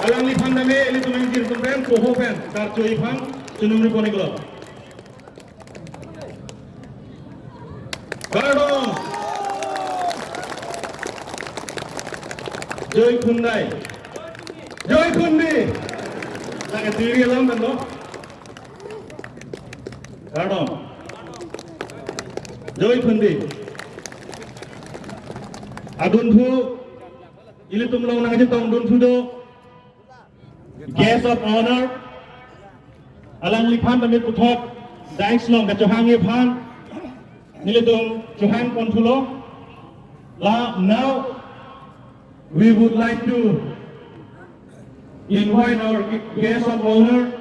Alang lipan dame ili tumang jir tumpen poho pen dar choi phang chunum ri poni glo. Gardong Joy Khundai Joy Khundi lagi diri alam kan lo Gardong Joy Khundi Adun Thu ili tumlong nang jitong dun thu do guest of honor alang lipan dame puthok dai slong ka johang ye phan nilitung johang konthulo la now we would like to invite our guest of honor,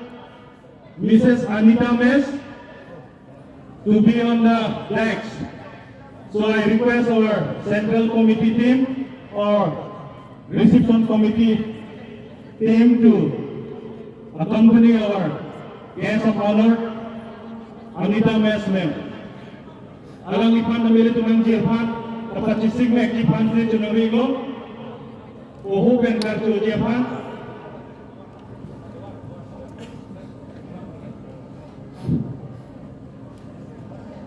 Mrs. Anita Mes, to be on the decks. So I request our Central Committee team or Reception Committee team to accompany our guest of honor, Anita Mes ma'am. Alang lipan na milit tumang jirpan, kapag chisig na ekipan sa chunarigo, Oho ben kartu jepan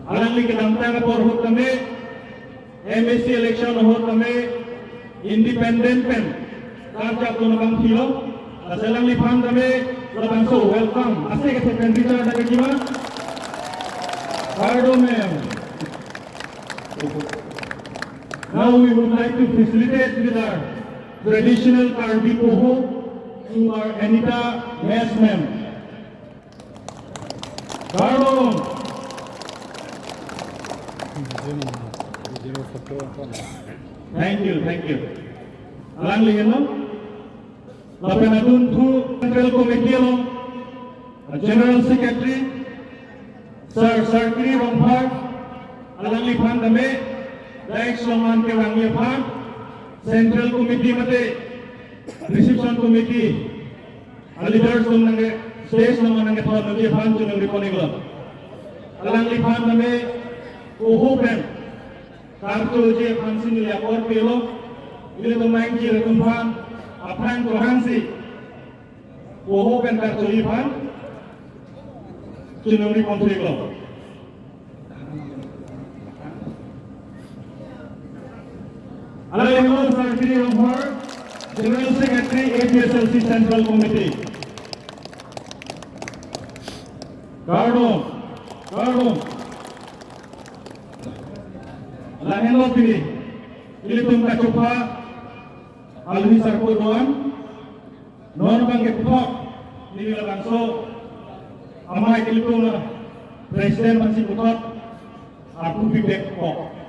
alang li kadamta ka por hot kami MSC election hot kami independent pen karja ko nabang philo asalang li phan kami labang so welcome ase ka pen richard na kima Pardo ma'am. Now we would like to facilitate with our traditional Karbi Poho to our Anita Mes ma'am. Pardon. Thank you. Alang liyan no? Lapanadun to Central Committee lo, General Secretary, Sir Kri Romphar, alang lipan dame, Daik Sloman ke Wangye Phar, Central Committee mate Reception Committee leaders nange stage naman nange thon nge phan chunang riponi glo alang lipan name open kartu je phan sin ya por pelo ile to main ji retum phan aphan to hansi open kartu ji phan chunang riponi glo Alang Sir Kri Romphar, General Secretary APSLC Central Committee. Gardong. Lahelo pili. Ilitung kacupa. Alhi sarko doan. Non bangke putok. Nila bangso. Amai ilitung Presiden masih putok. Aku bibek pok.